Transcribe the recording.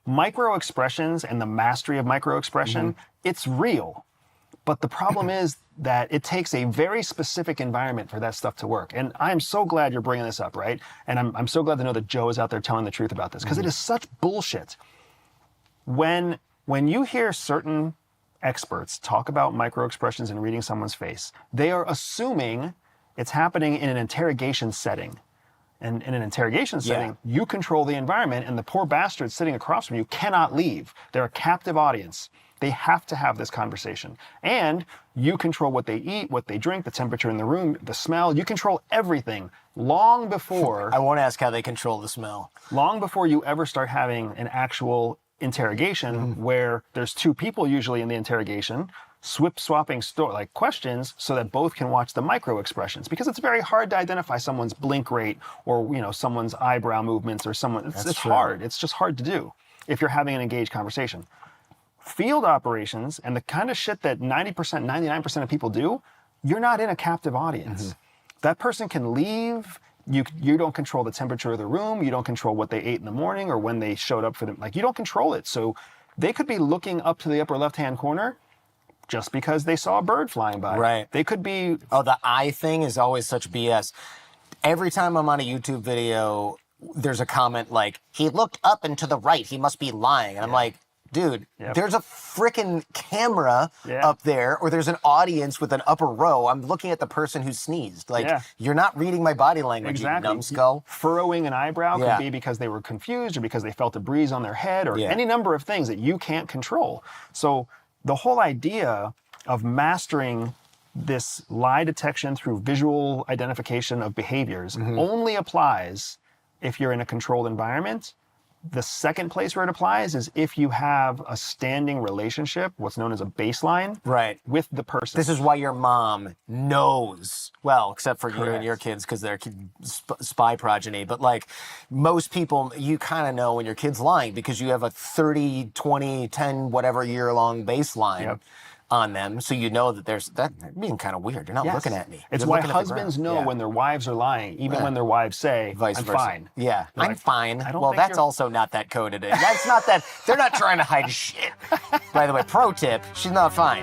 micro expressions and the mastery of micro expression, it's real. But the problem is that it takes a very specific environment for that stuff to work. And I'm so glad you're bringing this up, right? And I'm so glad to know that Joe is out there telling the truth about this, because it is such bullshit. When you hear certain experts talk about micro expressions and reading someone's face, they are assuming it's happening in an interrogation setting. And in an interrogation setting, you control the environment, and the poor bastards sitting across from you cannot leave. They're a captive audience. They have to have this conversation. And you control what they eat, what they drink, the temperature in the room, the smell. You control everything long before... I won't ask how they control the smell. Long before you ever start having an actual interrogation where there's two people usually in the interrogation, swapping questions so that both can watch the micro expressions, because it's very hard to identify someone's blink rate or someone's eyebrow movements or it's hard. It's just hard to do if you're having an engaged conversation. Field operations and the kind of shit that 90%, 99% of people do, you're not in a captive audience. That person can leave. You don't control the temperature of the room. You don't control what they ate in the morning or when they showed up for them. You don't control it. So they could be looking up to the upper left-hand corner just because they saw a bird flying by. Right. They could be... Oh, the eye thing is always such BS. Every time I'm on a YouTube video, there's a comment like, he looked up and to the right, he must be lying. And I'm like, dude, there's a freaking camera up there, or there's an audience with an upper row. I'm looking at the person who sneezed. You're not reading my body language, you numbskull. Furrowing an eyebrow could be because they were confused or because they felt a breeze on their head or any number of things that you can't control. So the whole idea of mastering this lie detection through visual identification of behaviors only applies if you're in a controlled environment. The second place where it applies is if you have a standing relationship, what's known as a baseline, with the person. This is why your mom knows, well, except for you and your kids because they're spy progeny, but most people, you kind of know when your kid's lying because you have a 30, 20, 10, whatever year-long baseline on them, so you know that there's that being kind of weird. You're not looking at me. It's why husbands know when their wives are lying, even when their wives say, I'm fine. Yeah, You're I'm fine. Well, think that's also not that coded in. That's not that. They're not trying to hide shit. By the way, pro tip, she's not fine.